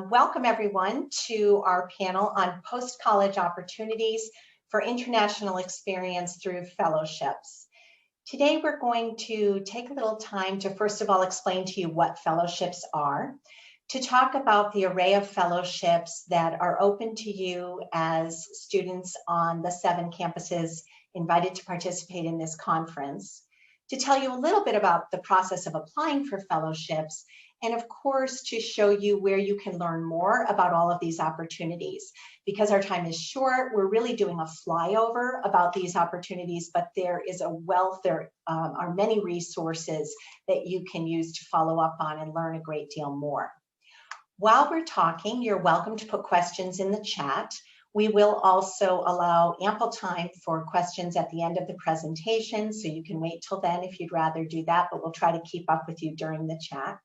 Welcome everyone to our panel on post-college opportunities for international experience through fellowships. Today we're going to take a little time to first of all explain to you what fellowships are, to talk about the array of fellowships that are open to you as students on the 7 campuses invited to participate in this conference, to tell you a little bit about the process of applying for fellowships, and of course to show you where you can learn more about all of these opportunities. Because our time is short, we're really doing a flyover about these opportunities, but there is a wealth, there are many resources that you can use to follow up on and learn a great deal more. While we're talking, you're welcome to put questions in the chat. We will also allow ample time for questions at the end of the presentation, so you can wait till then if you'd rather do that, but we'll try to keep up with you during the chat.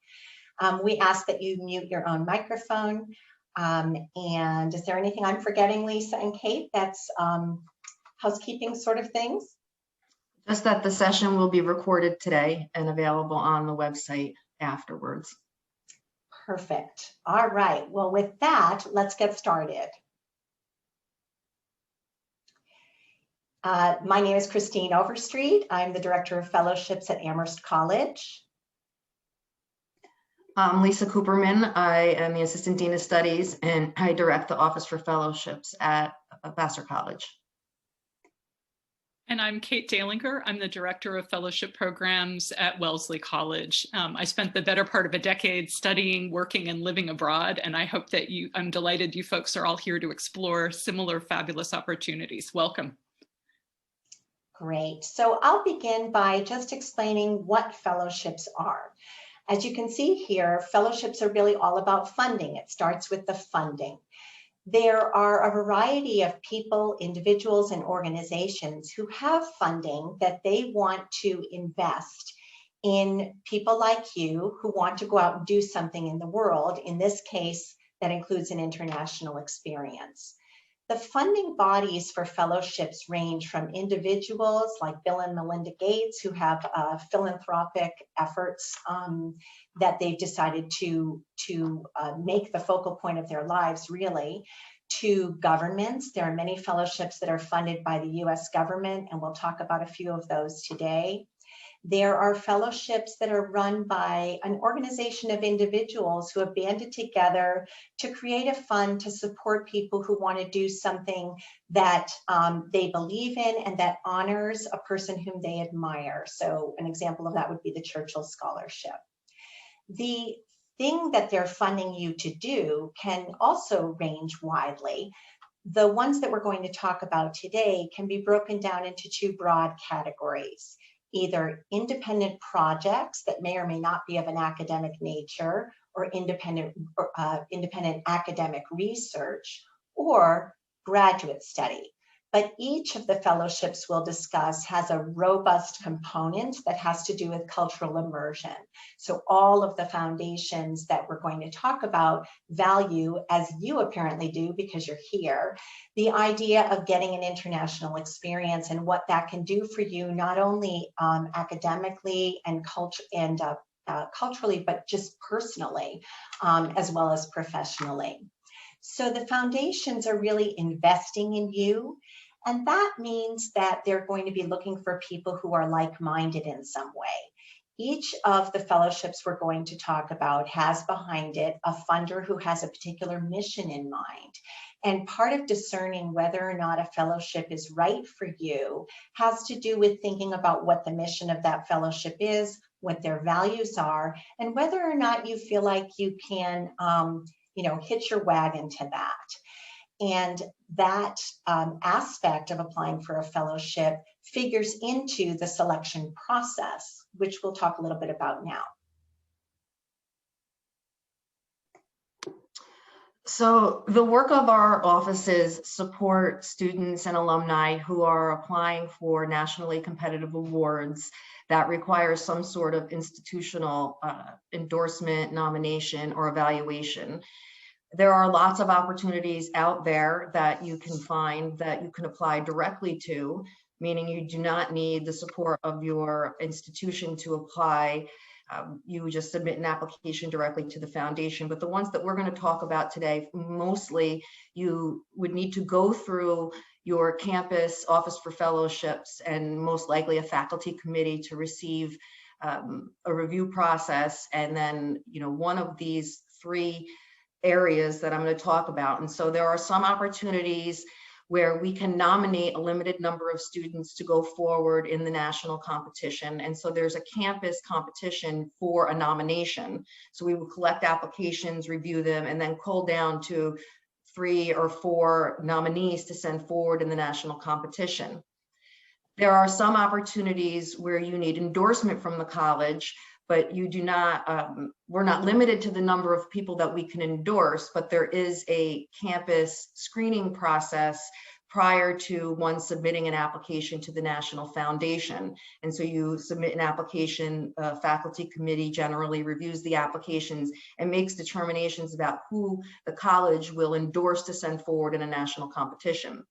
We ask that you mute your own microphone. And is there anything I'm forgetting, Lisa and Kate, that's housekeeping sort of things? Just that the session will be recorded today and available on the website afterwards. Perfect. All right. Well, with that, let's get started. My name is Christine Overstreet. I'm the Director of Fellowships at Amherst College. I'm Lisa Cooperman. I am the Assistant Dean of Studies, and I direct the Office for Fellowships at Vassar College. And I'm Kate Dalinger. I'm the Director of Fellowship Programs at Wellesley College. I spent the better part of a decade studying, working, and living abroad, and I hope that I'm delighted you folks are all here to explore similar fabulous opportunities. Welcome. Great. So I'll begin by just explaining what fellowships are. As you can see here, fellowships are really all about funding. It starts with the funding. There are a variety of people, individuals, and organizations who have funding that they want to invest in people like you who want to go out and do something in the world. In this case, that includes an international experience. The funding bodies for fellowships range from individuals like Bill and Melinda Gates, who have philanthropic efforts that they've decided to make the focal point of their lives, really, to governments. There are many fellowships that are funded by the US government, and we'll talk about a few of those today. There are fellowships that are run by an organization of individuals who have banded together to create a fund to support people who want to do something that they believe in and that honors a person whom they admire. So an example of that would be the Churchill Scholarship. The thing that they're funding you to do can also range widely. The ones that we're going to talk about today can be broken down into 2 broad categories. Either independent projects that may or may not be of an academic nature, or independent academic research, or graduate study. But each of the fellowships we'll discuss has a robust component that has to do with cultural immersion. So all of the foundations that we're going to talk about value, as you apparently do because you're here, the idea of getting an international experience and what that can do for you, not only academically and culturally, but just personally, as well as professionally. So the foundations are really investing in you, and that means that they're going to be looking for people who are like-minded in some way. Each of the fellowships we're going to talk about has behind it a funder who has a particular mission in mind. And part of discerning whether or not a fellowship is right for you has to do with thinking about what the mission of that fellowship is, what their values are, and whether or not you feel like you can hitch your wagon to that. And that aspect of applying for a fellowship figures into the selection process, which we'll talk a little bit about now. So the work of our offices support students and alumni who are applying for nationally competitive awards that require some sort of institutional endorsement, nomination, or evaluation. There are lots of opportunities out there that you can find that you can apply directly to, meaning you do not need the support of your institution to apply. You would just submit an application directly to the foundation. But the ones that we're going to talk about today, mostly you would need to go through your campus office for fellowships and most likely a faculty committee to receive a review process. And then, one of these 3 areas that I'm going to talk about. And so there are some opportunities where we can nominate a limited number of students to go forward in the national competition. And so there's a campus competition for a nomination. So we will collect applications, review them, and then cull down to 3 or 4 nominees to send forward in the national competition. There are some opportunities where you need endorsement from the college, but you do not, we're not limited to the number of people that we can endorse, but there is a campus screening process prior to one submitting an application to the National Foundation. And so you submit an application, a faculty committee generally reviews the applications and makes determinations about who the college will endorse to send forward in a national competition.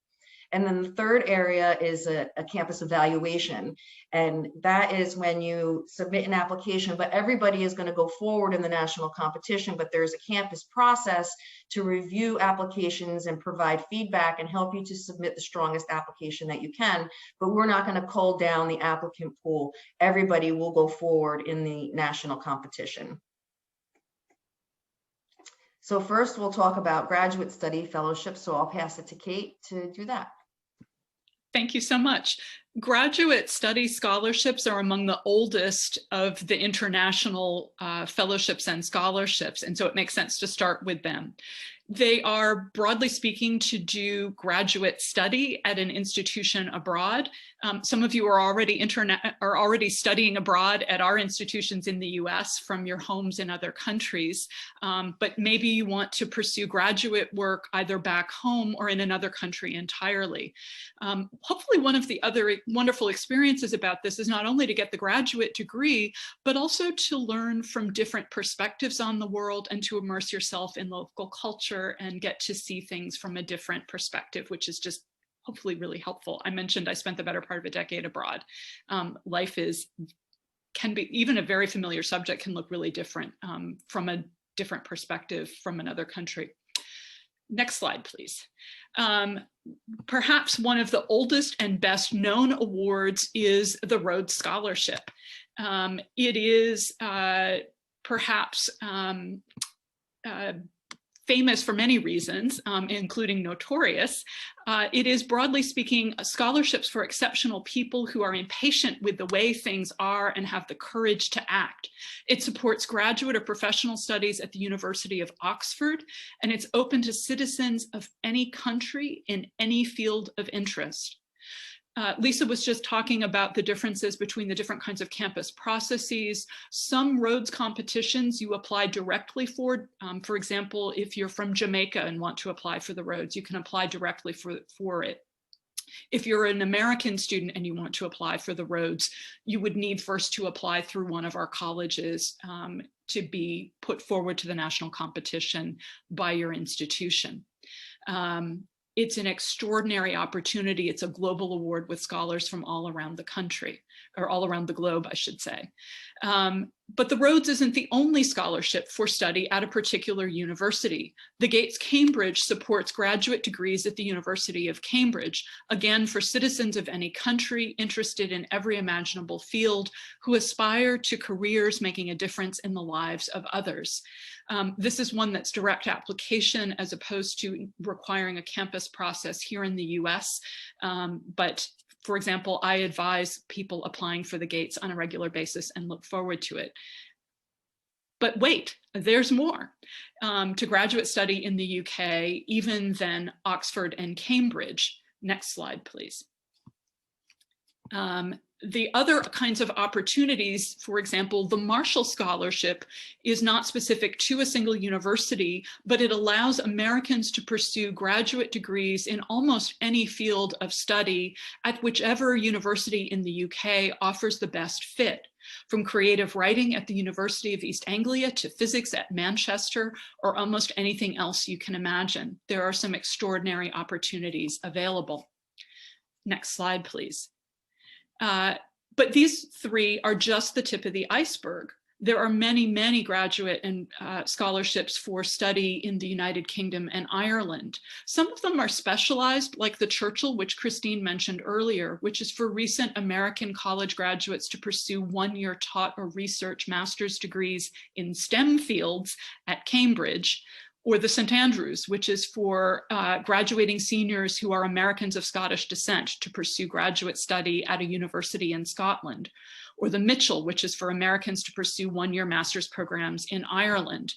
And then the third area is a campus evaluation. And that is when you submit an application, but everybody is going to go forward in the national competition, but there's a campus process to review applications and provide feedback and help you to submit the strongest application that you can. But we're not going to cull down the applicant pool. Everybody will go forward in the national competition. So first we'll talk about graduate study fellowships. So I'll pass it to Kate to do that. Thank you so much. Graduate study scholarships are among the oldest of the international fellowships and scholarships, and so it makes sense to start with them. They are, broadly speaking, to do graduate study at an institution abroad. Some of you are already studying abroad at our institutions in the US from your homes in other countries, but maybe you want to pursue graduate work either back home or in another country entirely. Hopefully one of the other wonderful experiences about this is not only to get the graduate degree, but also to learn from different perspectives on the world and to immerse yourself in local culture and get to see things from a different perspective, which is just hopefully really helpful. I mentioned I spent the better part of a decade abroad. Life can be, even a very familiar subject can look really different from a different perspective from another country. Next slide, please. Perhaps one of the oldest and best known awards is the Rhodes Scholarship. It is perhaps famous for many reasons, including notorious. It is, broadly speaking, scholarships for exceptional people who are impatient with the way things are and have the courage to act. It supports graduate or professional studies at the University of Oxford, and it's open to citizens of any country in any field of interest. Lisa was just talking about the differences between the different kinds of campus processes. Some Rhodes competitions you apply directly for. For example, if you're from Jamaica and want to apply for the Rhodes, you can apply directly for it. If you're an American student and you want to apply for the Rhodes, you would need first to apply through one of our colleges to be put forward to the national competition by your institution. It's an extraordinary opportunity. It's a global award with scholars from all around the country, or all around the globe, I should say. But the Rhodes isn't the only scholarship for study at a particular university. The Gates Cambridge supports graduate degrees at the University of Cambridge, again, for citizens of any country interested in every imaginable field who aspire to careers making a difference in the lives of others. This is one that's direct application as opposed to requiring a campus process here in the US. But for example, I advise people applying for the Gates on a regular basis and look forward to it. But wait, there's more. To graduate study in the UK, even than Oxford and Cambridge. Next slide, please. The other kinds of opportunities, for example, the Marshall Scholarship is not specific to a single university, but it allows Americans to pursue graduate degrees in almost any field of study at whichever university in the UK offers the best fit, from creative writing at the University of East Anglia to physics at Manchester, or almost anything else you can imagine. There are some extraordinary opportunities available. Next slide, please. But these three are just the tip of the iceberg. There are many, many graduate and scholarships for study in the United Kingdom and Ireland. Some of them are specialized, like the Churchill, which Christine mentioned earlier, which is for recent American college graduates to pursue one-year taught or research master's degrees in STEM fields at Cambridge, or the St. Andrews, which is for graduating seniors who are Americans of Scottish descent to pursue graduate study at a university in Scotland, or the Mitchell, which is for Americans to pursue one-year master's programs in Ireland.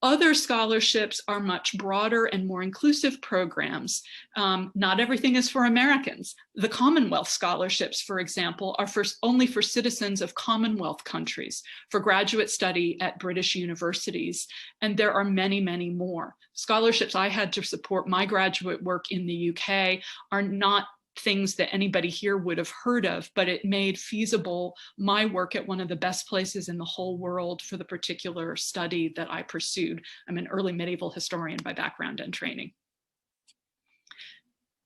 Other scholarships are much broader and more inclusive programs. Not everything is for Americans. The Commonwealth Scholarships, for example, are only for citizens of Commonwealth countries for graduate study at British universities. And there are many, many more. Scholarships I had to support my graduate work in the UK are not things that anybody here would have heard of, but it made feasible my work at one of the best places in the whole world for the particular study that I pursued. I'm an early medieval historian by background and training.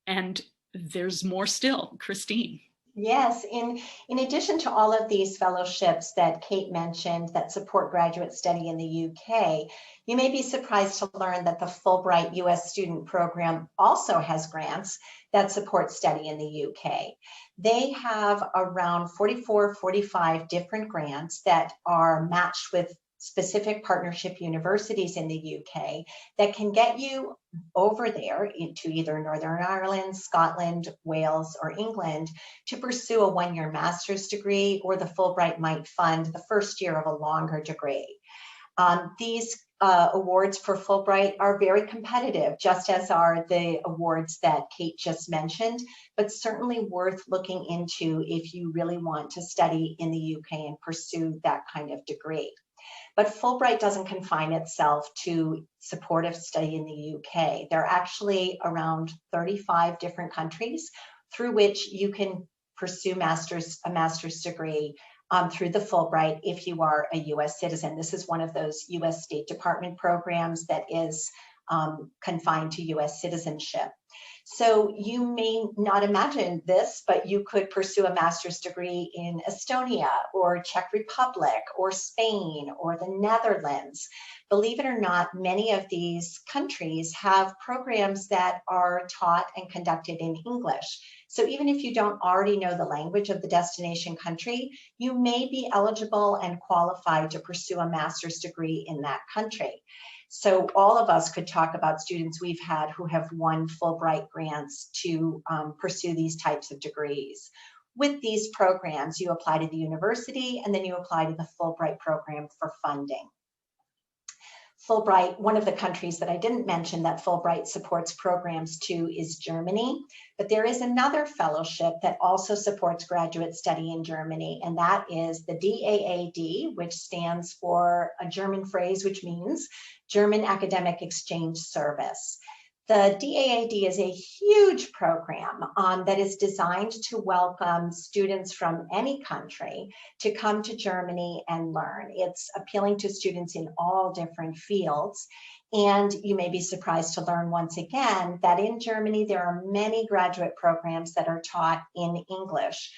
And there's more still. Christine. Yes, in addition to all of these fellowships that Kate mentioned that support graduate study in the UK, you may be surprised to learn that the Fulbright US Student Program also has grants that support study in the UK. They have around 44, 45 different grants that are matched with specific partnership universities in the UK that can get you over there into either Northern Ireland, Scotland, Wales, or England to pursue a one-year master's degree, or the Fulbright might fund the first year of a longer degree. These awards for Fulbright are very competitive, just as are the awards that Kate just mentioned, but certainly worth looking into if you really want to study in the UK and pursue that kind of degree. But Fulbright doesn't confine itself to supportive study in the UK. There are actually around 35 different countries through which you can pursue a master's degree through the Fulbright if you are a US citizen. This is one of those US State Department programs that is confined to US citizenship. So you may not imagine this, but you could pursue a master's degree in Estonia or Czech Republic or Spain or the Netherlands. Believe it or not, many of these countries have programs that are taught and conducted in English. So even if you don't already know the language of the destination country, you may be eligible and qualified to pursue a master's degree in that country. So all of us could talk about students we've had who have won Fulbright grants to pursue these types of degrees. With these programs, you apply to the university and then you apply to the Fulbright program for funding. Fulbright, one of the countries that I didn't mention that Fulbright supports programs to is Germany, but there is another fellowship that also supports graduate study in Germany, and that is the DAAD, which stands for a German phrase which means German Academic Exchange Service. The DAAD is a huge program that is designed to welcome students from any country to come to Germany and learn. It's appealing to students in all different fields. And you may be surprised to learn once again that in Germany, there are many graduate programs that are taught in English.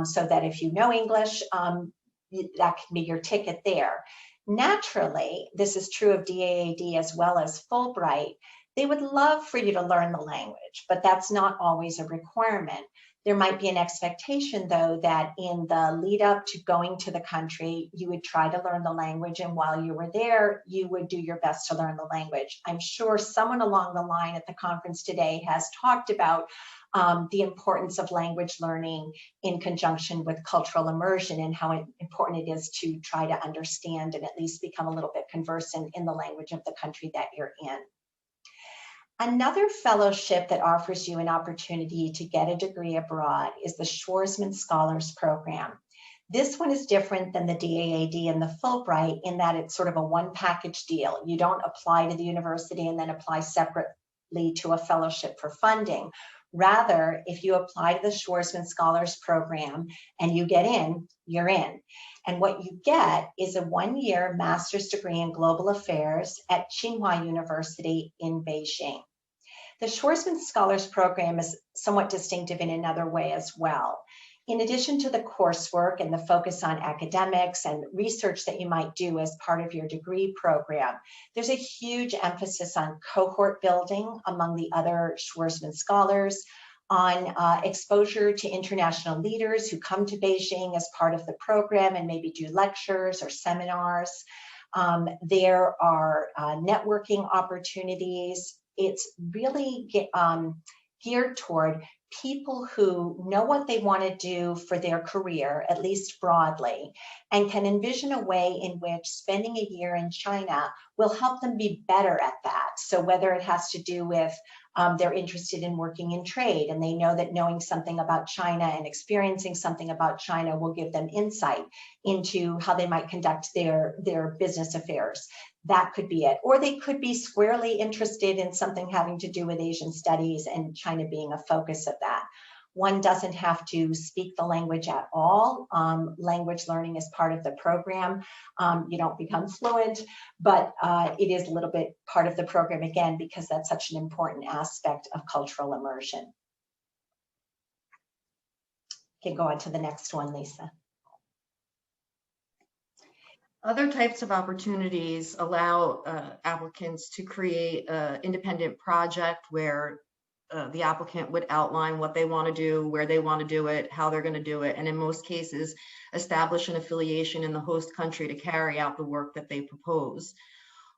So that if you know English, that can be your ticket there. Naturally, this is true of DAAD as well as Fulbright. They would love for you to learn the language, but that's not always a requirement. There might be an expectation, though, that in the lead up to going to the country, you would try to learn the language, and while you were there, you would do your best to learn the language. I'm sure someone along the line at the conference today has talked about the importance of language learning in conjunction with cultural immersion and how important it is to try to understand and at least become a little bit conversant in the language of the country that you're in. Another fellowship that offers you an opportunity to get a degree abroad is the Schwarzman Scholars Program. This one is different than the DAAD and the Fulbright in that it's sort of a one package deal. You don't apply to the university and then apply separately to a fellowship for funding. Rather, if you apply to the Schwarzman Scholars Program and you get in, you're in. And what you get is a one-year master's degree in global affairs at Tsinghua University in Beijing. The Schwarzman Scholars Program is somewhat distinctive in another way as well. In addition to the coursework and the focus on academics and research that you might do as part of your degree program, there's a huge emphasis on cohort building among the other Schwarzman scholars, on exposure to international leaders who come to Beijing as part of the program and maybe do lectures or seminars. There are networking opportunities. It's really geared toward people who know what they want to do for their career, at least broadly, and can envision a way in which spending a year in China will help them be better at that. So whether it has to do with they're interested in working in trade and they know that knowing something about China and experiencing something about China will give them insight into how they might conduct their business affairs. That could be it. Or they could be squarely interested in something having to do with Asian studies and China being a focus of that. One doesn't have to speak the language at all. Language learning is part of the program. You don't become fluent, but it is a little bit part of the program again, because that's such an important aspect of cultural immersion. You can go on to the next one, Lisa. Other types of opportunities allow applicants to create an independent project where the applicant would outline what they want to do, where they want to do it, how they're going to do it, and in most cases, establish an affiliation in the host country to carry out the work that they propose.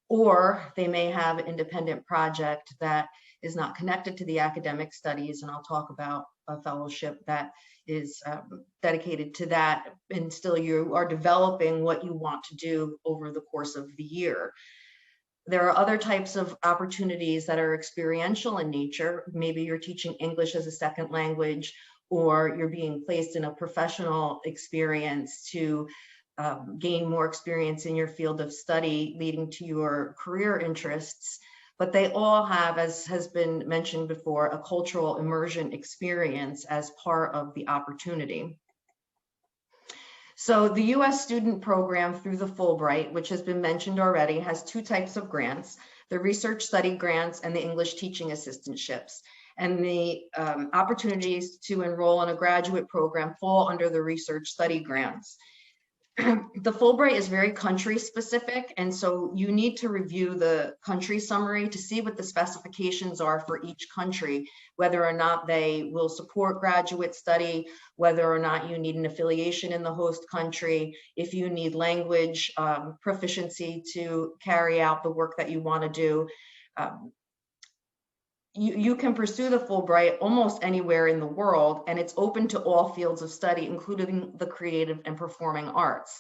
Or they may have an independent project that is not connected to the academic studies, and I'll talk about a fellowship that is dedicated to that, and still you are developing what you want to do over the course of the year. There are other types of opportunities that are experiential in nature. Maybe you're teaching English as a second language, or you're being placed in a professional experience to gain more experience in your field of study, leading to your career interests. But they all have, as has been mentioned before, a cultural immersion experience as part of the opportunity. So the U.S. student program through the Fulbright, which has been mentioned already, has two types of grants: the research study grants and the English teaching assistantships. And the opportunities to enroll in a graduate program fall under the research study grants. The Fulbright is very country specific, and so you need to review the country summary to see what the specifications are for each country, whether or not they will support graduate study, whether or not you need an affiliation in the host country, if you need language proficiency to carry out the work that you want to do. You can pursue the Fulbright almost anywhere in the world, and it's open to all fields of study, including the creative and performing arts.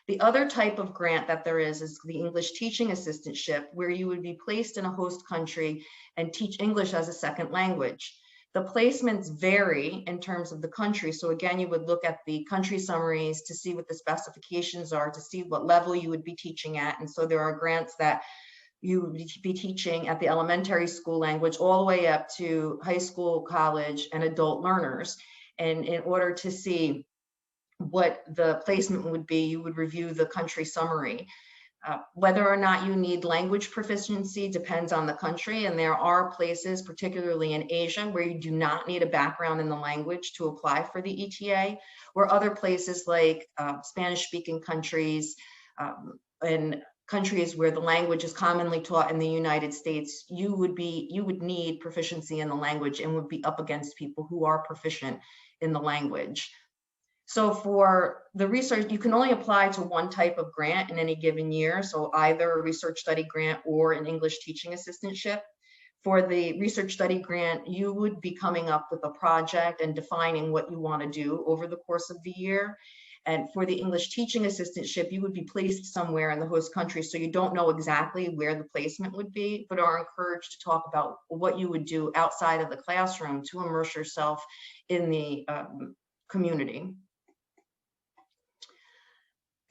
The other type of grant that there is the English teaching assistantship, where you would be placed in a host country and teach English as a second language. The placements vary in terms of the country. So again, you would look at the country summaries to see what the specifications are, to see what level you would be teaching at. And so there are grants that you would be teaching at the elementary school language all the way up to high school, college, and adult learners. And in order to see what the placement would be, you would review the country summary. Whether or not you need language proficiency depends on the country, and there are places, particularly in Asia, where you do not need a background in the language to apply for the ETA, or other places like Spanish-speaking countries and countries where the language is commonly taught in the United States, you would need proficiency in the language and would be up against people who are proficient in the language. So for the research, you can only apply to one type of grant in any given year, so either a research study grant or an English teaching assistantship. For the research study grant, you would be coming up with a project and defining what you want to do over the course of the year. And for the English teaching assistantship, you would be placed somewhere in the host country, so you don't know exactly where the placement would be, but are encouraged to talk about what you would do outside of the classroom to immerse yourself in the community.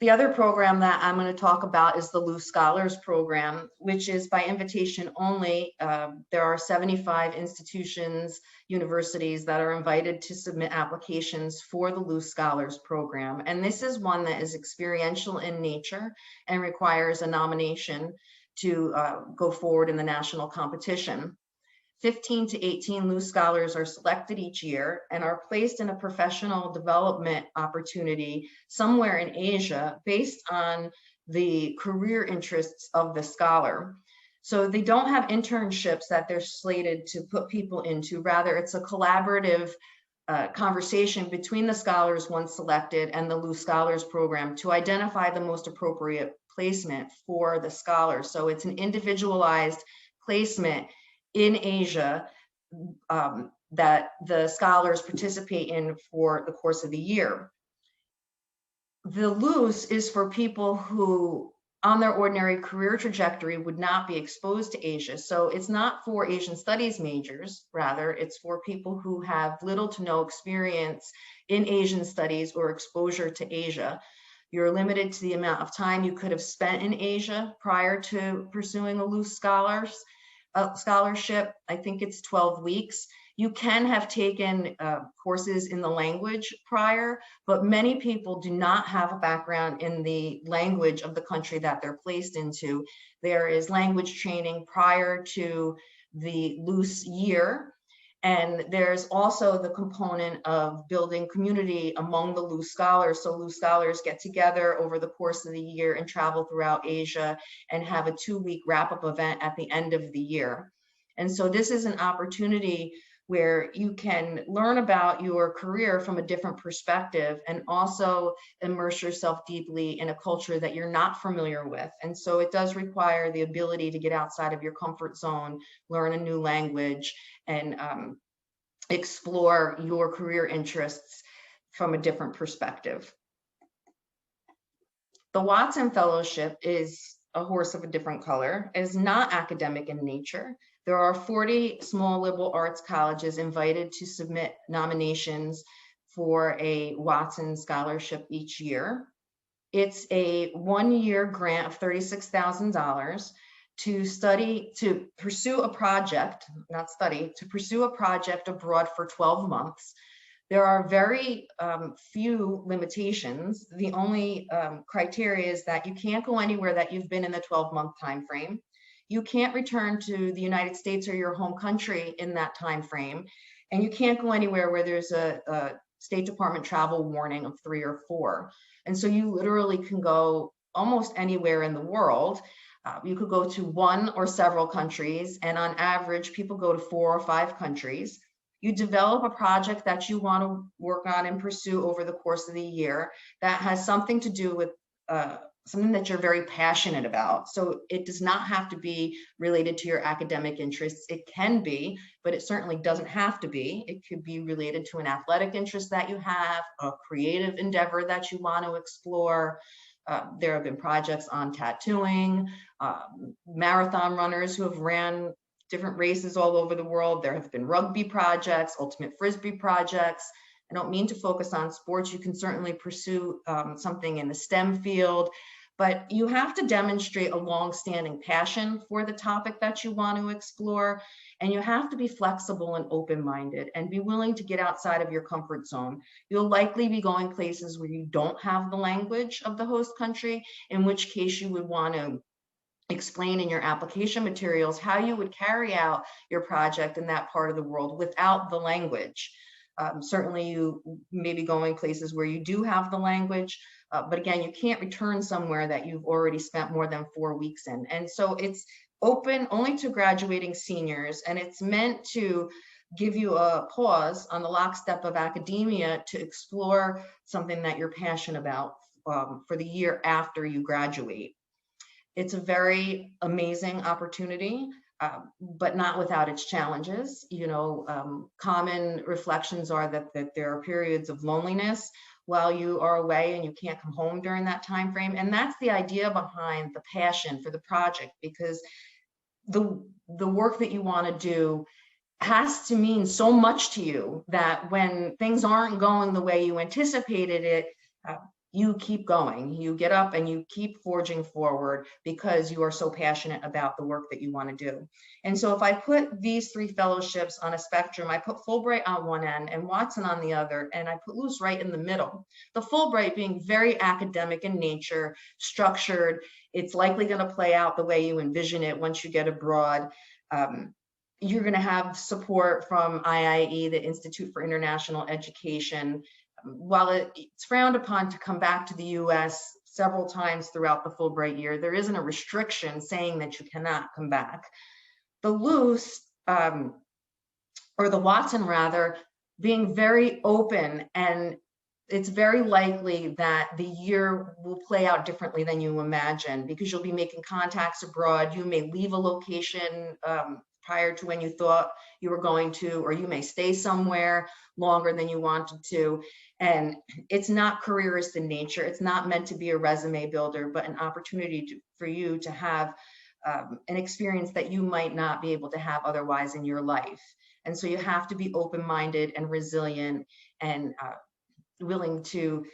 The other program that I'm going to talk about is the Loose Scholars Program, which is by invitation only. There are 75 institutions, universities that are invited to submit applications for the Loose Scholars Program. And this is one that is experiential in nature and requires a nomination to go forward in the national competition. 15 to 18 loose scholars are selected each year and are placed in a professional development opportunity somewhere in Asia based on the career interests of the scholar. So they don't have internships that they're slated to put people into. Rather, it's a collaborative conversation between the scholars once selected and the loose scholars program to identify the most appropriate placement for the scholar. So it's an individualized placement in Asia that the scholars participate in for the course of the year. The loose is for people who on their ordinary career trajectory would not be exposed to Asia. So it's not for Asian studies majors, rather it's for people who have little to no experience in Asian studies or exposure to Asia. You're limited to the amount of time you could have spent in Asia prior to pursuing a loose scholarship. I think it's 12 weeks. You can have taken courses in the language prior, but many people do not have a background in the language of the country that they're placed into. There is language training prior to the loose year. And there's also the component of building community among the loose scholars. So loose scholars get together over the course of the year and travel throughout Asia and have a 2-week wrap-up event at the end of the year. And so this is an opportunity where you can learn about your career from a different perspective and also immerse yourself deeply in a culture that you're not familiar with. And so it does require the ability to get outside of your comfort zone, learn a new language, and explore your career interests from a different perspective. The Watson Fellowship is a horse of a different color. It is not academic in nature. There are 40 small liberal arts colleges invited to submit nominations for a Watson scholarship each year. It's a 1-year grant of $36,000 to pursue a project abroad for 12 months. There are very few limitations. The only criteria is that you can't go anywhere that you've been in the 12-month time frame. You can't return to the United States or your home country in that time frame, and you can't go anywhere where there's a State Department travel warning of 3 or 4. And so you literally can go almost anywhere in the world. You could go to 1 or several countries, and on average, people go to 4 or 5 countries. You develop a project that you want to work on and pursue over the course of the year that has something to do with something that you're very passionate about. So it does not have to be related to your academic interests. It can be, but it certainly doesn't have to be. It could be related to an athletic interest that you have, a creative endeavor that you want to explore. There have been projects on tattooing, marathon runners who have ran different races all over the world. There have been rugby projects, ultimate frisbee projects. I don't mean to focus on sports. You can certainly pursue something in the STEM field, but you have to demonstrate a long-standing passion for the topic that you want to explore, and you have to be flexible and open-minded and be willing to get outside of your comfort zone. You'll likely be going places where you don't have the language of the host country, in which case you would want to explain in your application materials how you would carry out your project in that part of the world without the language. Certainly you may be going places where you do have the language, but again, you can't return somewhere that you've already spent more than 4 weeks in. And so it's open only to graduating seniors, and it's meant to give you a pause on the lockstep of academia to explore something that you're passionate about for the year after you graduate. It's a very amazing opportunity. But not without its challenges. You know, common reflections are that there are periods of loneliness while you are away and you can't come home during that time frame. And that's the idea behind the passion for the project, because the work that you want to do has to mean so much to you that when things aren't going the way you anticipated it, you keep going, you get up and you keep forging forward because you are so passionate about the work that you want to do. And so if I put these 3 fellowships on a spectrum, I put Fulbright on one end and Watson on the other, and I put loose right in the middle. The Fulbright being very academic in nature, structured, it's likely going to play out the way you envision it once you get abroad. you're going to have support from IIE, the Institute for International Education. While it's frowned upon to come back to the US several times throughout the Fulbright year, there isn't a restriction saying that you cannot come back. The Luce, or the Watson rather, being very open, and it's very likely that the year will play out differently than you imagine, because you'll be making contacts abroad. You may leave a location prior to when you thought you were going to, or you may stay somewhere longer than you wanted to. And it's not careerist in nature. It's not meant to be a resume builder, but an opportunity for you to have an experience that you might not be able to have otherwise in your life. And so you have to be open-minded and resilient and willing to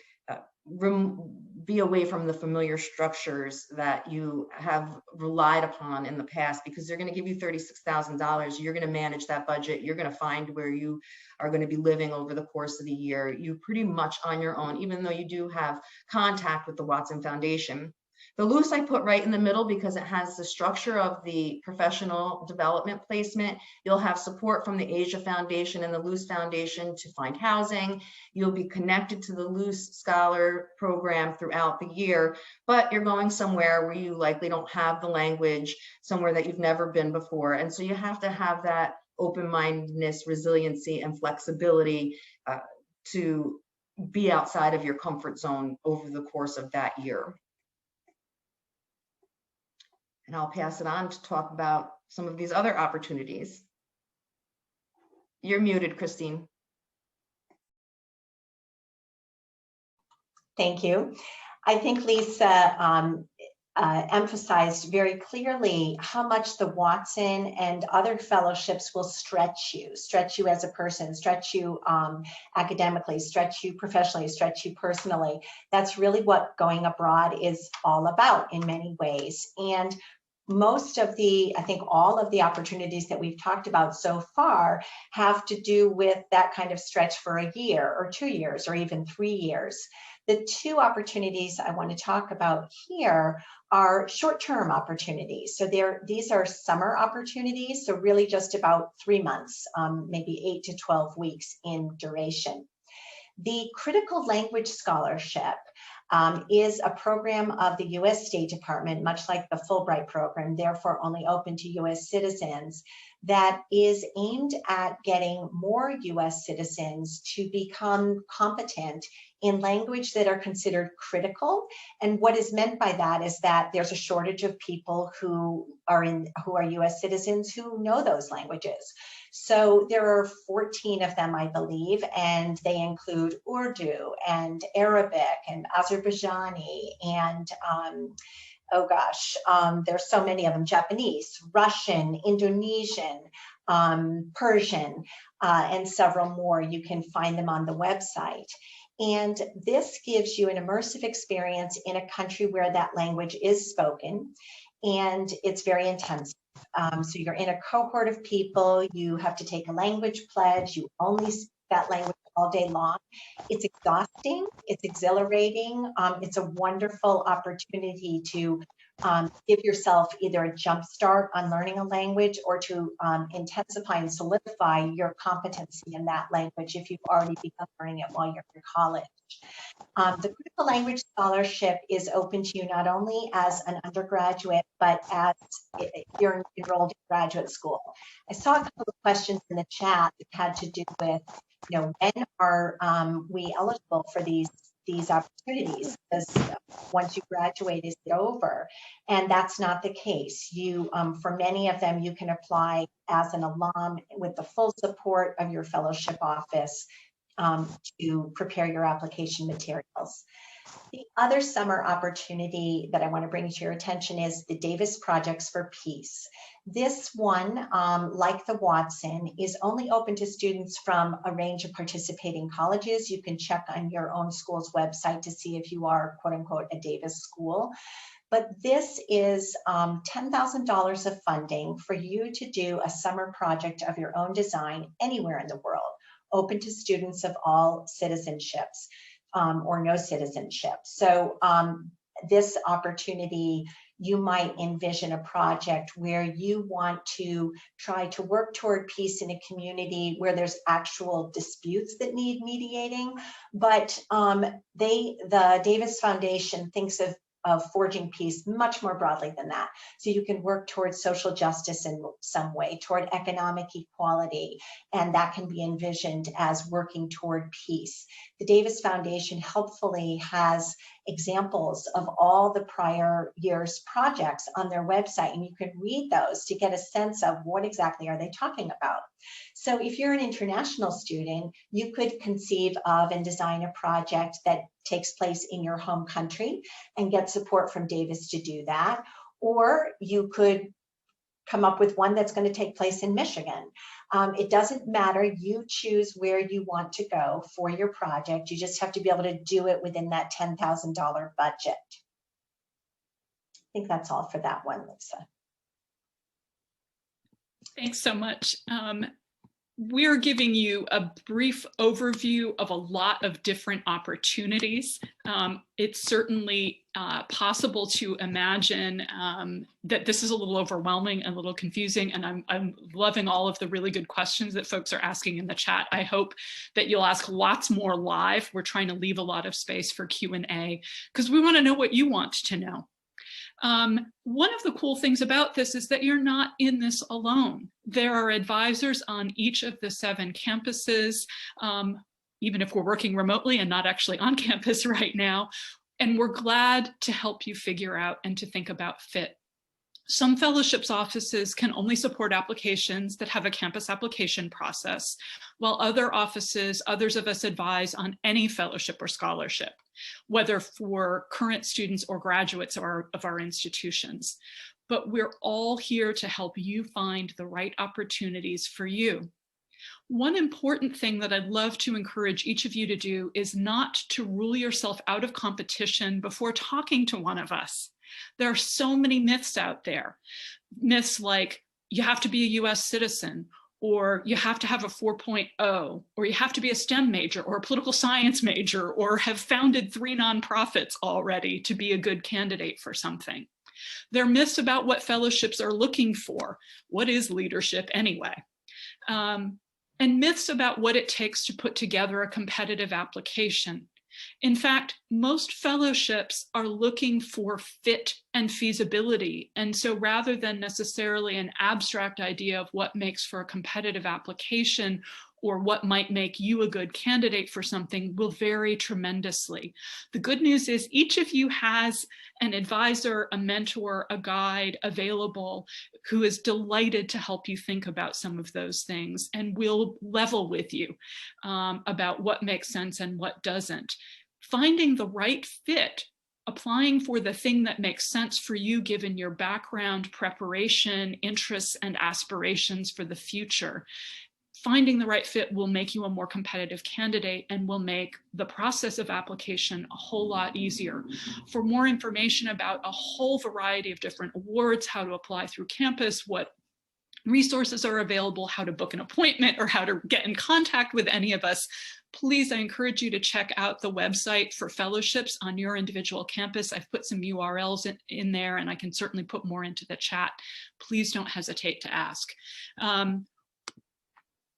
be away from the familiar structures that you have relied upon in the past, because they're going to give you $36,000. You're going to manage that budget. You're going to find where you are going to be living over the course of the year. You're pretty much on your own, even though you do have contact with the Watson Foundation. The Luce I put right in the middle because it has the structure of the professional development placement. You'll have support from the Asia Foundation and the Luce Foundation to find housing. You'll be connected to the Luce Scholar program throughout the year, but you're going somewhere where you likely don't have the language, somewhere that you've never been before. And so you have to have that open-mindedness, resiliency, and flexibility to be outside of your comfort zone over the course of that year. And I'll pass it on to talk about some of these other opportunities. You're muted, Christine. Thank you. I think Lisa emphasized very clearly how much the Watson and other fellowships will stretch you as a person, stretch you academically, stretch you professionally, stretch you personally. That's really what going abroad is all about in many ways. And most of I think all of the opportunities that we've talked about so far have to do with that kind of stretch for a year or 2 years or even 3 years. The two opportunities I want to talk about here are short-term opportunities. So these are summer opportunities, so really just about 3 months, maybe 8 to 12 weeks in duration. The Critical Language Scholarship is a program of the U.S. State Department, much like the Fulbright program, therefore only open to U.S. citizens, that is aimed at getting more U.S. citizens to become competent in language that are considered critical. And what is meant by that is that there's a shortage of people who are U.S. citizens who know those languages. So there are 14 of them, I believe, and they include Urdu and Arabic and Azerbaijani and there's so many of them, Japanese, Russian, Indonesian, Persian, and several more. You can find them on the website. And this gives you an immersive experience in a country where that language is spoken, and it's very intensive. So you're in a cohort of people, you have to take a language pledge, you only speak that language all day long. It's exhausting, it's exhilarating, it's a wonderful opportunity to give yourself either a jump start on learning a language or to intensify and solidify your competency in that language if you've already begun learning it while you're in college. The Critical Language Scholarship is open to you not only as an undergraduate, but as you're enrolled in graduate school. I saw a couple of questions in the chat that had to do with, when are we eligible for these opportunities? Because once you graduate, is it over? And that's not the case. For many of them, you can apply as an alum with the full support of your fellowship office to prepare your application materials. The other summer opportunity that I want to bring to your attention is the Davis Projects for Peace. This one, like the Watson, is only open to students from a range of participating colleges. You can check on your own school's website to see if you are, quote unquote, a Davis school. But this is $10,000 of funding for you to do a summer project of your own design anywhere in the world, open to students of all citizenships or no citizenship. So this opportunity, you might envision a project where you want to try to work toward peace in a community where there's actual disputes that need mediating. But the Davis Foundation thinks of forging peace much more broadly than that. So you can work towards social justice in some way, toward economic equality, and that can be envisioned as working toward peace. The Davis Foundation helpfully has examples of all the prior year's projects on their website, and you can read those to get a sense of what exactly are they talking about. So if you're an international student, you could conceive of and design a project that takes place in your home country and get support from Davis to do that. Or you could come up with one that's going to take place in Michigan. It doesn't matter. You choose where you want to go for your project. You just have to be able to do it within that $10,000 budget. I think that's all for that one, Lisa. Thanks so much. We're giving you a brief overview of a lot of different opportunities. It's certainly possible to imagine that this is a little overwhelming and a little confusing, and I'm loving all of the really good questions that folks are asking in the chat. I hope that you'll ask lots more live. We're trying to leave a lot of space for Q&A because we want to know what you want to know. One of the cool things about this is that you're not in this alone. There are advisors on each of the 7 campuses, even if we're working remotely and not actually on campus right now, and we're glad to help you figure out and to think about fit. Some fellowships offices can only support applications that have a campus application process, while other offices, others of us advise on any fellowship or scholarship, whether for current students or graduates of our institutions. But we're all here to help you find the right opportunities for you. One important thing that I'd love to encourage each of you to do is not to rule yourself out of competition before talking to one of us. There are so many myths out there. Myths like you have to be a US citizen, or you have to have a 4.0, or you have to be a STEM major or a political science major, or have founded 3 nonprofits already to be a good candidate for something. There are myths about what fellowships are looking for. What is leadership anyway? And myths about what it takes to put together a competitive application. In fact, most fellowships are looking for fit and feasibility. And so rather than necessarily an abstract idea of what makes for a competitive application or what might make you a good candidate for something will vary tremendously. The good news is each of you has an advisor, a mentor, a guide available who is delighted to help you think about some of those things and will level with you about what makes sense and what doesn't. Finding the right fit, applying for the thing that makes sense for you given your background, preparation, interests, and aspirations for the future. Finding the right fit will make you a more competitive candidate and will make the process of application a whole lot easier. For more information about a whole variety of different awards, how to apply through campus, what resources are available, how to book an appointment, or how to get in contact with any of us, please, I encourage you to check out the website for fellowships on your individual campus. I've put some URLs in there, and I can certainly put more into the chat. Please don't hesitate to ask.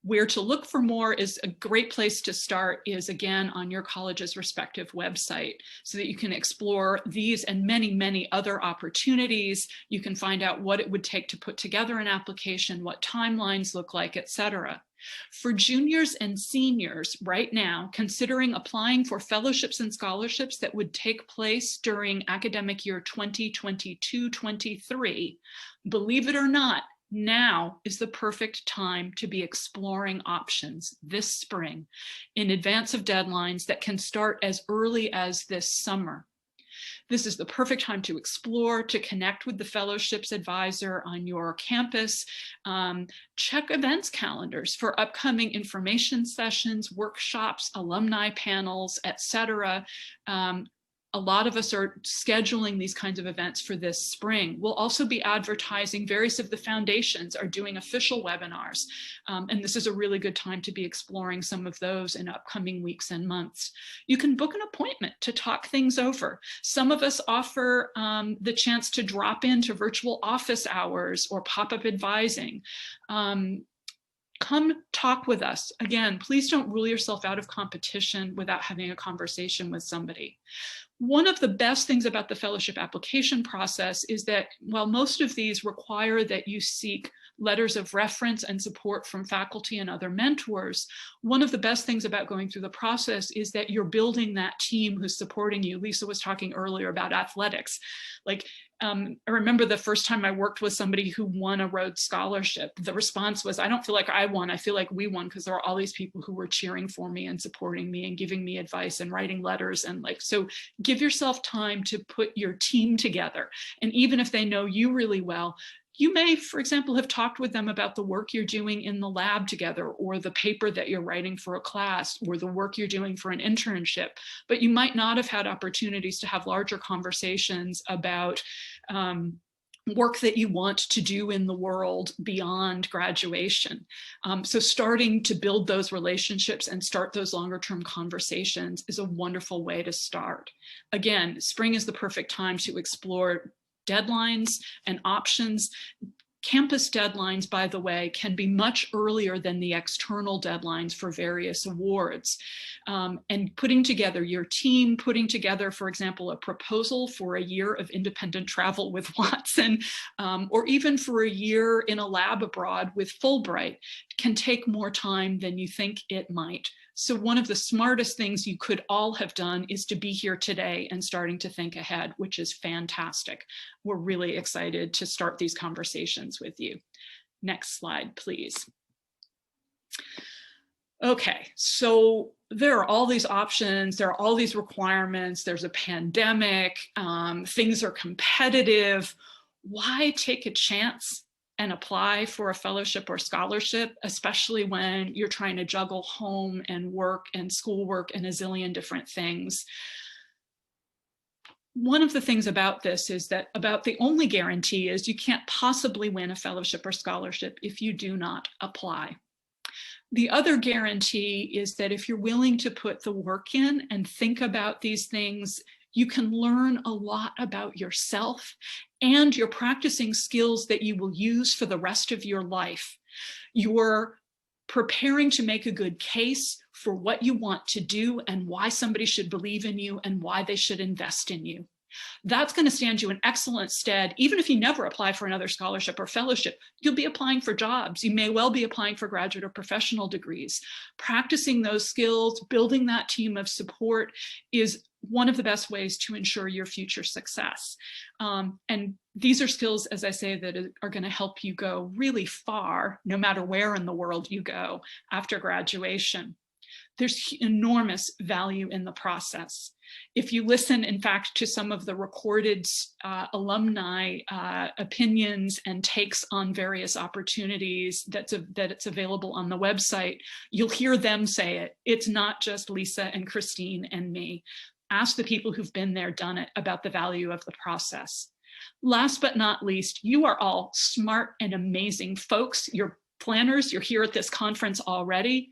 Where to look for more is a great place to start is, again, on your college's respective website so that you can explore these and many, many other opportunities. You can find out what it would take to put together an application, what timelines look like, etc. For juniors and seniors right now, considering applying for fellowships and scholarships that would take place during academic year 2022-23, believe it or not, now is the perfect time to be exploring options this spring in advance of deadlines that can start as early as this summer. This is the perfect time to explore, to connect with the fellowships advisor on your campus. Check events calendars for upcoming information sessions, workshops, alumni panels, etc. a lot of us are scheduling these kinds of events for this spring. We'll also be advertising. Various of the foundations are doing official webinars. And this is a really good time to be exploring some of those in upcoming weeks and months. You can book an appointment to talk things over. Some of us offer the chance to drop into virtual office hours or pop-up advising. Come talk with us. Again, please don't rule yourself out of competition without having a conversation with somebody. One of the best things about the fellowship application process is that while most of these require that you seek letters of reference and support from faculty and other mentors, one of the best things about going through the process is that you're building that team who's supporting you. Lisa was talking earlier about athletics. Like, I remember the first time I worked with somebody who won a Rhodes Scholarship. The response was, I don't feel like I won, I feel like we won, because there are all these people who were cheering for me and supporting me and giving me advice and writing letters. And like, so give yourself time to put your team together. And even if they know you really well, you may, for example, have talked with them about the work you're doing in the lab together, or the paper that you're writing for a class, or the work you're doing for an internship, but you might not have had opportunities to have larger conversations about work that you want to do in the world beyond graduation. So starting to build those relationships and start those longer term conversations is a wonderful way to start. Again, spring is the perfect time to explore deadlines and options. Campus deadlines, by the way, can be much earlier than the external deadlines for various awards. And putting together your team, putting together, for example, a proposal for a year of independent travel with Watson, or even for a year in a lab abroad with Fulbright, can take more time than you think it might. So one of the smartest things you could all have done is to be here today and starting to think ahead, which is fantastic. We're really excited to start these conversations with you. Next slide, please. Okay, so there are all these options, there are all these requirements, there's a pandemic, things are competitive. Why take a chance and apply for a fellowship or scholarship, especially when you're trying to juggle home and work and schoolwork and a zillion different things? One of the things about this is that about the only guarantee is you can't possibly win a fellowship or scholarship if you do not apply. The other guarantee is that if you're willing to put the work in and think about these things, you can learn a lot about yourself, and you're practicing skills that you will use for the rest of your life. You're preparing to make a good case for what you want to do and why somebody should believe in you and why they should invest in you. That's going to stand you in excellent stead. Even if you never apply for another scholarship or fellowship, you'll be applying for jobs. You may well be applying for graduate or professional degrees. Practicing those skills, building that team of support is one of the best ways to ensure your future success. And these are skills, as I say, that are going to help you go really far, no matter where in the world you go after graduation. There's enormous value in the process. If you listen, in fact, to some of the recorded alumni opinions and takes on various opportunities that it's available on the website, you'll hear them say it. It's not just Lisa and Christine and me. Ask the people who've been there, done it, about the value of the process. Last but not least, you are all smart and amazing folks. You're planners, you're here at this conference already,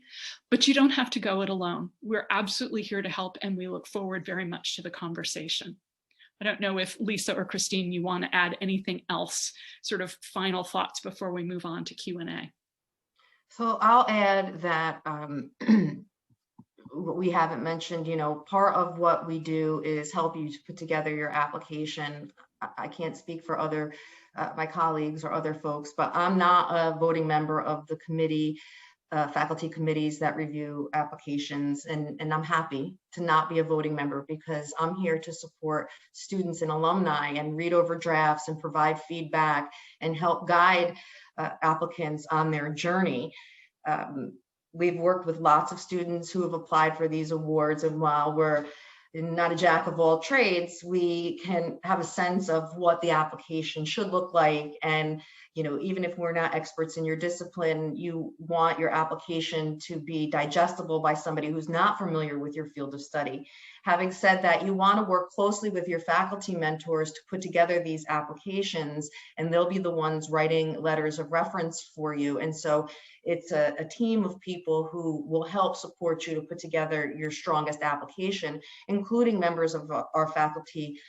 but you don't have to go it alone. We're absolutely here to help, and we look forward very much to the conversation. I don't know if Lisa or Christine, you want to add anything else, sort of final thoughts before we move on to Q&A. So I'll add that we haven't mentioned, part of what we do is help you to put together your application. I can't speak for other my colleagues or other folks, but I'm not a voting member of the committee, faculty committees that review applications, and I'm happy to not be a voting member because I'm here to support students and alumni and read over drafts and provide feedback and help guide applicants on their journey. We've worked with lots of students who have applied for these awards, and while we're not a jack of all trades, we can have a sense of what the application should look like and you know, even if we're not experts in your discipline, you want your application to be digestible by somebody who's not familiar with your field of study. Having said that, you want to work closely with your faculty mentors to put together these applications, and they'll be the ones writing letters of reference for you. And so it's a team of people who will help support you to put together your strongest application, including members of our faculty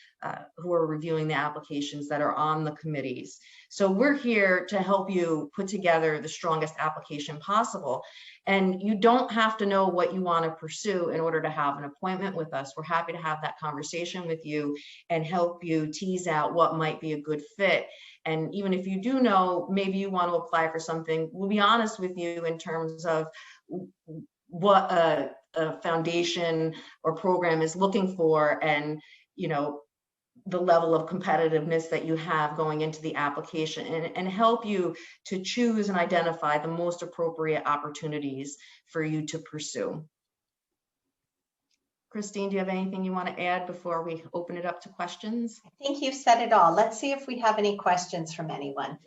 who are reviewing the applications that are on the committees. So we're here to help you put together the strongest application possible. And you don't have to know what you want to pursue in order to have an appointment with us. We're happy to have that conversation with you and help you tease out what might be a good fit. And even if you do know, maybe you want to apply for something, we'll be honest with you in terms of what a foundation or program is looking for, and, you know, the level of competitiveness that you have going into the application, and help you to choose and identify the most appropriate opportunities for you to pursue. Christine, do you have anything you want to add before we open it up to questions? I think you've said it all. Let's see if we have any questions from anyone.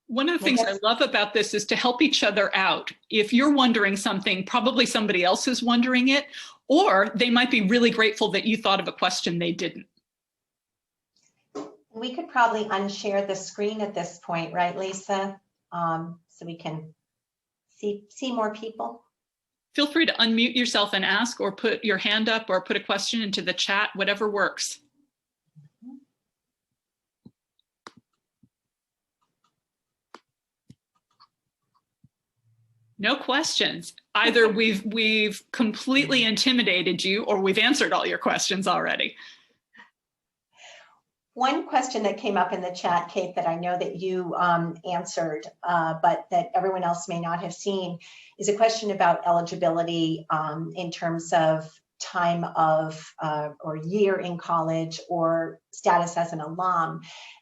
One of the things I love about this is to help each other out. If you're wondering something, probably somebody else is wondering it, or they might be really grateful that you thought of a question they didn't. We could probably unshare the screen at this point, right, Lisa? So we can see more people. Feel free to unmute yourself and ask, or put your hand up, or put a question into the chat, whatever works. No questions. Either we've completely intimidated you, or we've answered all your questions already. One question that came up in the chat, Kate, that I know that you answered, but that everyone else may not have seen, is a question about eligibility in terms of time of or year in college or status as an alum.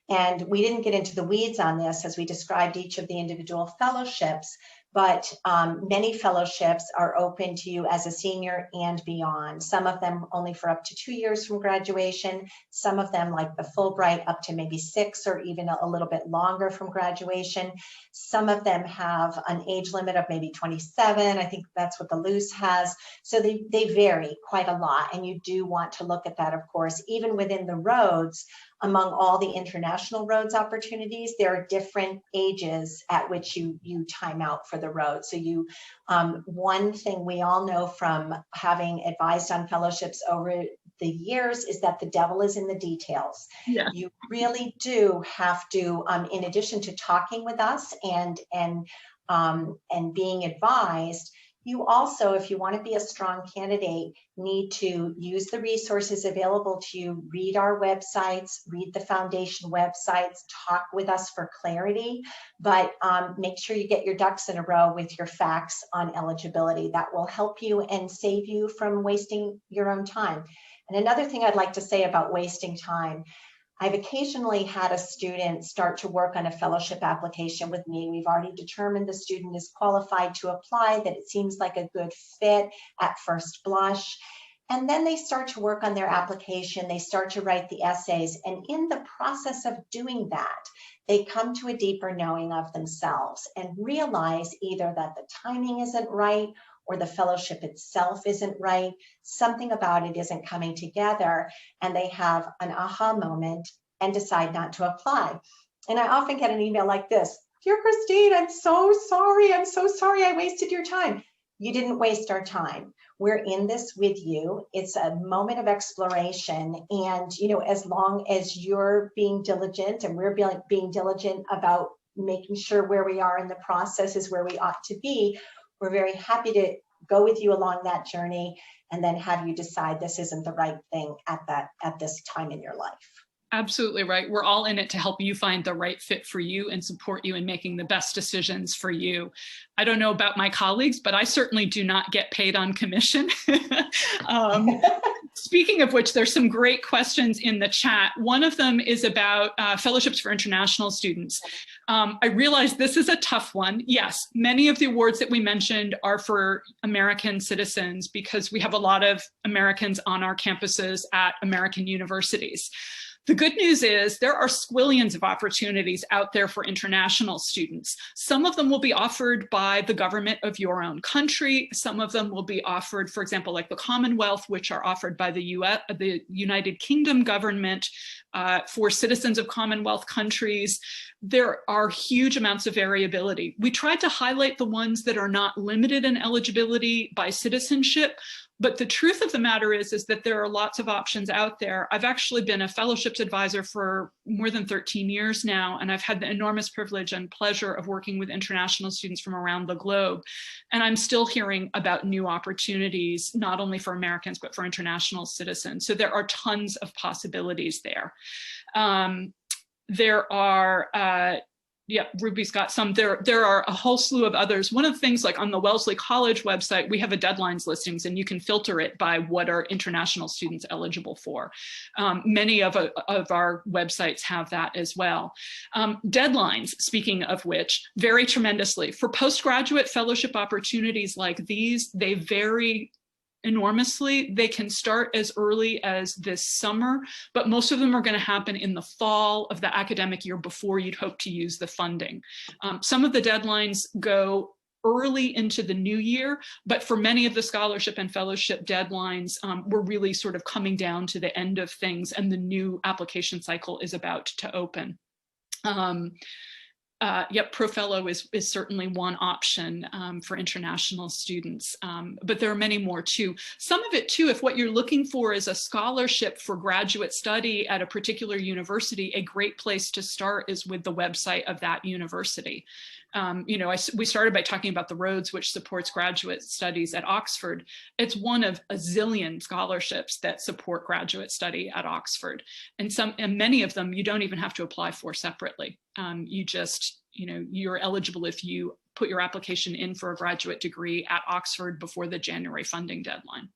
And we didn't get into the weeds on this as we described each of the individual fellowships, but many fellowships are open to you as a senior and beyond. Some of them only for up to 2 years from graduation. Some of them, like the Fulbright, up to maybe 6 or even a little bit longer from graduation. Some of them have an age limit of maybe 27. I think that's what the Luce has. So they vary quite a lot. And you do want to look at that, of course, even within the roads. Among all the international roads opportunities, there are different ages at which you time out for the road. So one thing we all know from having advised on fellowships over the years is that the devil is in the details. Yeah. You really do have to, in addition to talking with us and being advised, you also, if you want to be a strong candidate, need to use the resources available to you, read our websites, read the foundation websites, talk with us for clarity, but make sure you get your ducks in a row with your facts on eligibility. That will help you and save you from wasting your own time. And another thing I'd like to say about wasting time, I've occasionally had a student start to work on a fellowship application with me. We've already determined the student is qualified to apply, that it seems like a good fit at first blush. And then they start to work on their application, they start to write the essays, and in the process of doing that, they come to a deeper knowing of themselves and realize either that the timing isn't right or the fellowship itself isn't right, something about it isn't coming together, and they have an aha moment and decide not to apply. And I often get an email like this: "Dear Christine, I'm so sorry I wasted your time." You didn't waste our time. We're in this with you. It's a moment of exploration, and as long as you're being diligent and we're being diligent about making sure where we are in the process is where we ought to be, we're very happy to go with you along that journey and then have you decide this isn't the right thing at this time in your life. Absolutely right. We're all in it to help you find the right fit for you and support you in making the best decisions for you. I don't know about my colleagues, but I certainly do not get paid on commission. Speaking of which, there's some great questions in the chat. One of them is about fellowships for international students. I realize this is a tough one. Yes, many of the awards that we mentioned are for American citizens because we have a lot of Americans on our campuses at American universities. The good news is there are squillions of opportunities out there for international students. Some of them will be offered by the government of your own country. Some of them will be offered, for example, like the Commonwealth, which are offered by the United Kingdom government for citizens of Commonwealth countries. There are huge amounts of variability. We tried to highlight the ones that are not limited in eligibility by citizenship, but the truth of the matter is that there are lots of options out there. I've actually been a fellowships advisor for more than 13 years now, and I've had the enormous privilege and pleasure of working with international students from around the globe. And I'm still hearing about new opportunities, not only for Americans, but for international citizens. So there are tons of possibilities there. There are, yeah, Ruby's got some. There are a whole slew of others. One of the things, like on the Wellesley College website, we have a deadlines listings, and you can filter it by what are international students eligible for. Many of our websites have that as well. Deadlines, speaking of which, vary tremendously. For postgraduate fellowship opportunities like these, they vary enormously. They can start as early as this summer, but most of them are going to happen in the fall of the academic year before you'd hope to use the funding. Some of the deadlines go early into the new year, but for many of the scholarship and fellowship deadlines, we're really sort of coming down to the end of things, and the new application cycle is about to open. Yep, ProFellow is certainly one option for international students, but there are many more too. Some of it too, if what you're looking for is a scholarship for graduate study at a particular university, a great place to start is with the website of that university. You know, we started by talking about the Rhodes, which supports graduate studies at Oxford. It's one of a zillion scholarships that support graduate study at Oxford. And many of them you don't even have to apply for separately. You just, you know, you're eligible if you put your application in for a graduate degree at Oxford before the January funding deadline.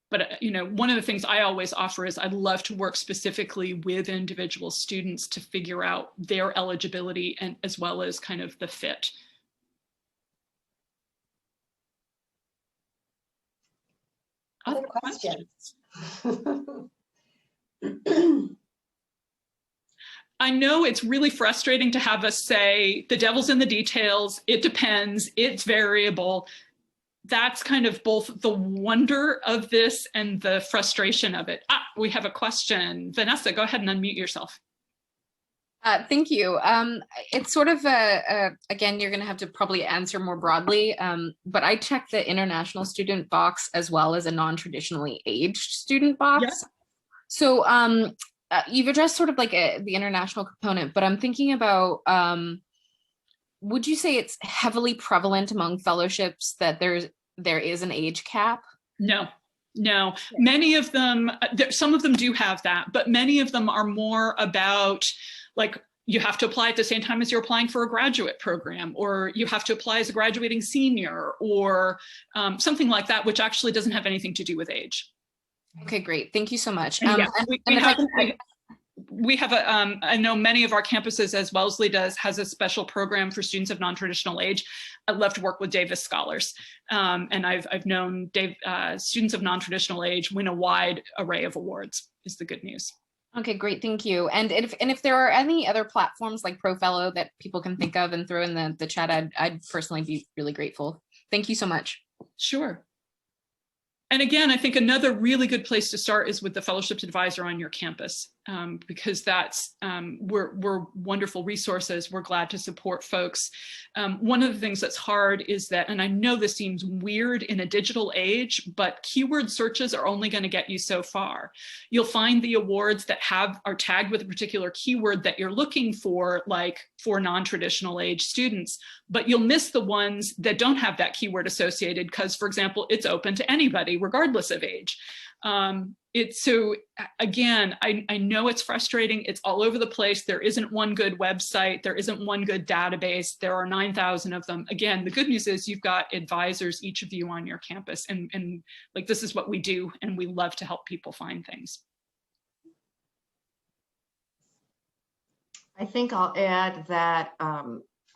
But, you know, one of the things I always offer is I'd love to work specifically with individual students to figure out their eligibility, and as well as kind of the fit. Other questions? I know it's really frustrating to have us say the devil's in the details, it depends, it's variable. That's kind of both the wonder of this and the frustration of it. We have a question. Vanessa, go ahead and unmute yourself. Thank you. It's sort of again, you're going to have to probably answer more broadly, but I checked the international student box as well as a non-traditionally aged student box. Yep. So you've addressed sort of like the international component, but I'm thinking about, would you say it's heavily prevalent among fellowships that there is an age cap? No. Many of them, some of them do have that, but many of them are more about, like, you have to apply at the same time as you're applying for a graduate program, or you have to apply as a graduating senior, or something like that, which actually doesn't have anything to do with age. Okay, great. Thank you so much. We have I know many of our campuses, as Wellesley has a special program for students of non-traditional age. I'd love to work with Davis scholars. And I've known students of non-traditional age win a wide array of awards, is the good news. Okay, great, thank you. And if there are any other platforms like ProFellow that people can think of and throw in the chat, I'd personally be really grateful. Thank you so much. Sure. And again, I think another really good place to start is with the fellowships advisor on your campus, because that's, we're wonderful resources. We're glad to support folks. One of the things that's hard is that, and I know this seems weird in a digital age, but keyword searches are only going to get you so far. You'll find the awards that are tagged with a particular keyword that you're looking for, like for non-traditional age students, but you'll miss the ones that don't have that keyword associated because, for example, it's open to anybody regardless of age. So again, I know it's frustrating. It's all over the place. There isn't one good website. There isn't one good database. There are 9,000 of them. Again, the good news is you've got advisors, each of you on your campus, and like, this is what we do, and we love to help people find things. I think I'll add that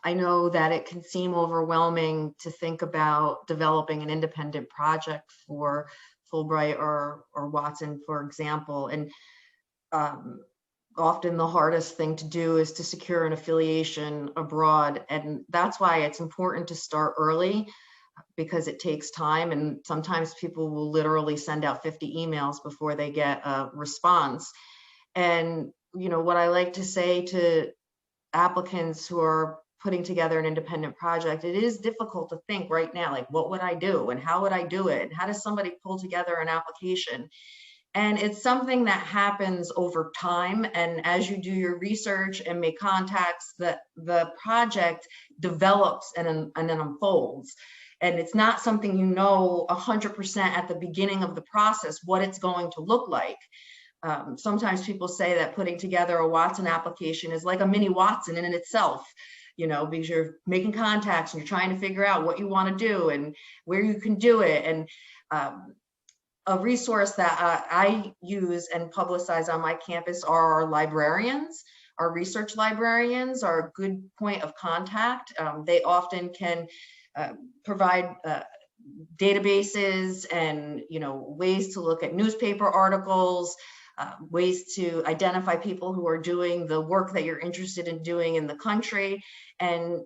I know that it can seem overwhelming to think about developing an independent project for Fulbright or Watson, for example. And often the hardest thing to do is to secure an affiliation abroad. And that's why it's important to start early, because it takes time. And sometimes people will literally send out 50 emails before they get a response. And, what I like to say to applicants who are putting together an independent project, it is difficult to think right now, like, what would I do and how would I do it? And how does somebody pull together an application? And it's something that happens over time. And as you do your research and make contacts, the project develops and then unfolds. And it's not something 100% at the beginning of the process, what it's going to look like. Sometimes people say that putting together a Watson application is like a mini Watson in itself, because you're making contacts and you're trying to figure out what you want to do and where you can do it. And a resource that I use and publicize on my campus are our librarians. Our research librarians are a good point of contact. They often can provide databases and ways to look at newspaper articles, ways to identify people who are doing the work that you're interested in doing in the country. And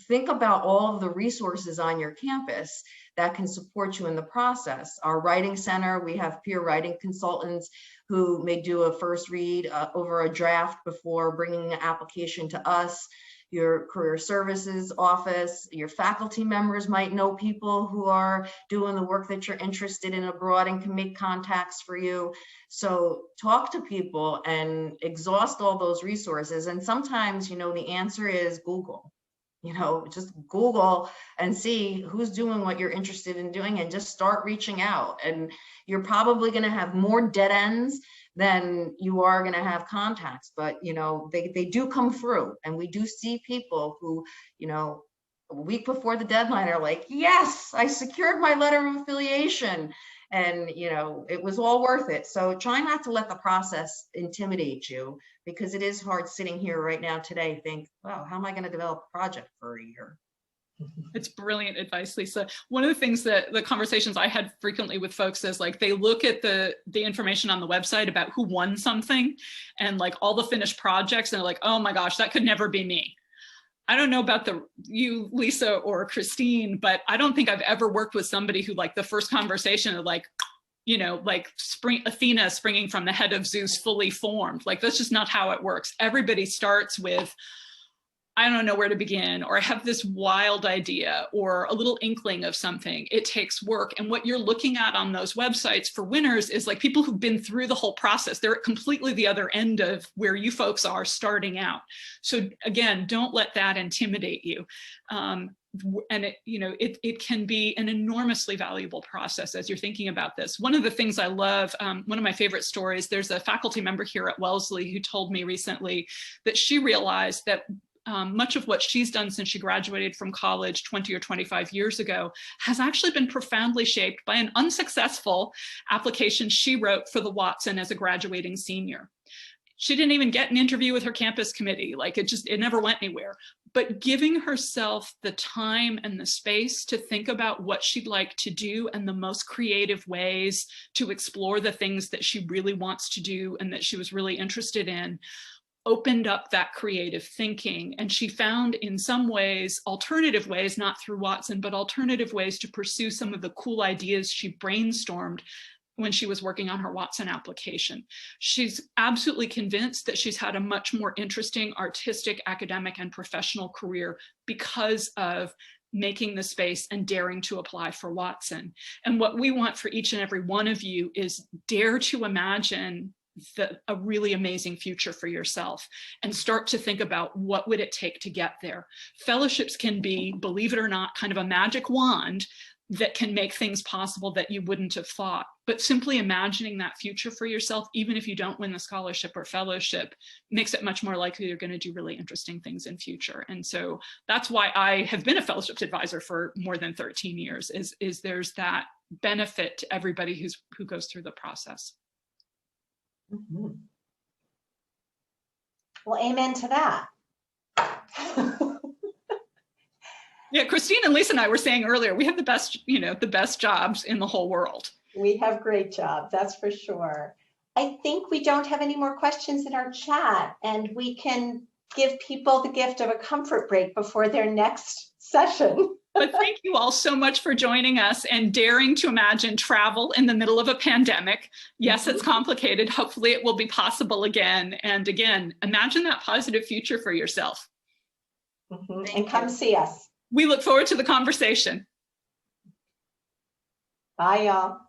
think about all of the resources on your campus that can support you in the process. Our writing center, we have peer writing consultants who may do a first read over a draft before bringing an application to us. Your career services office, your faculty members might know people who are doing the work that you're interested in abroad and can make contacts for you. So talk to people and exhaust all those resources. And sometimes, the answer is Google. Just Google and see who's doing what you're interested in doing and just start reaching out. And you're probably going to have more dead ends than you are going to have contacts, but they do come through. And we do see people who, a week before the deadline are like, yes, I secured my letter of affiliation. And, it was all worth it. So try not to let the process intimidate you, because it is hard sitting here right now today, think, wow, how am I going to develop a project for a year? It's brilliant advice, Lisa. One of the things that the conversations I had frequently with folks is like, they look at the information on the website about who won something and like all the finished projects, and they're like, oh my gosh, that could never be me. I don't know about you, Lisa or Christine, but I don't think I've ever worked with somebody who like the first conversation of like, Athena springing from the head of Zeus fully formed. Like, that's just not how it works. Everybody starts with, I don't know where to begin, or I have this wild idea or a little inkling of something. It takes work. And what you're looking at on those websites for winners is like people who've been through the whole process. They're at completely the other end of where you folks are starting out. So again, don't let that intimidate you. And it can be an enormously valuable process as you're thinking about this. One of the things I love, one of my favorite stories, there's a faculty member here at Wellesley who told me recently that she realized that much of what she's done since she graduated from college 20 or 25 years ago has actually been profoundly shaped by an unsuccessful application she wrote for the Watson as a graduating senior. She didn't even get an interview with her campus committee. Like, it never went anywhere. But giving herself the time and the space to think about what she'd like to do and the most creative ways to explore the things that she really wants to do and that she was really interested in opened up that creative thinking. And she found in some ways, alternative ways, not through Watson, but alternative ways to pursue some of the cool ideas she brainstormed when she was working on her Watson application. She's absolutely convinced that she's had a much more interesting artistic, academic, and professional career because of making the space and daring to apply for Watson. And what we want for each and every one of you is dare to imagine a really amazing future for yourself and start to think about what would it take to get there. Fellowships can be, believe it or not, kind of a magic wand that can make things possible that you wouldn't have thought. But simply imagining that future for yourself, even if you don't win the scholarship or fellowship, makes it much more likely you're going to do really interesting things in future. And so that's why I have been a fellowships advisor for more than 13 years, is there's that benefit to everybody who goes through the process. Mm-hmm. Well, amen to that. Yeah, Christine and Lisa and I were saying earlier, we have the best, the best jobs in the whole world. We have great job, that's for sure. I think we don't have any more questions in our chat, and we can give people the gift of a comfort break before their next session. But thank you all so much for joining us and daring to imagine travel in the middle of a pandemic. Yes, it's complicated. Hopefully it will be possible again. And again, imagine that positive future for yourself. And come see us. We look forward to the conversation. Bye, y'all.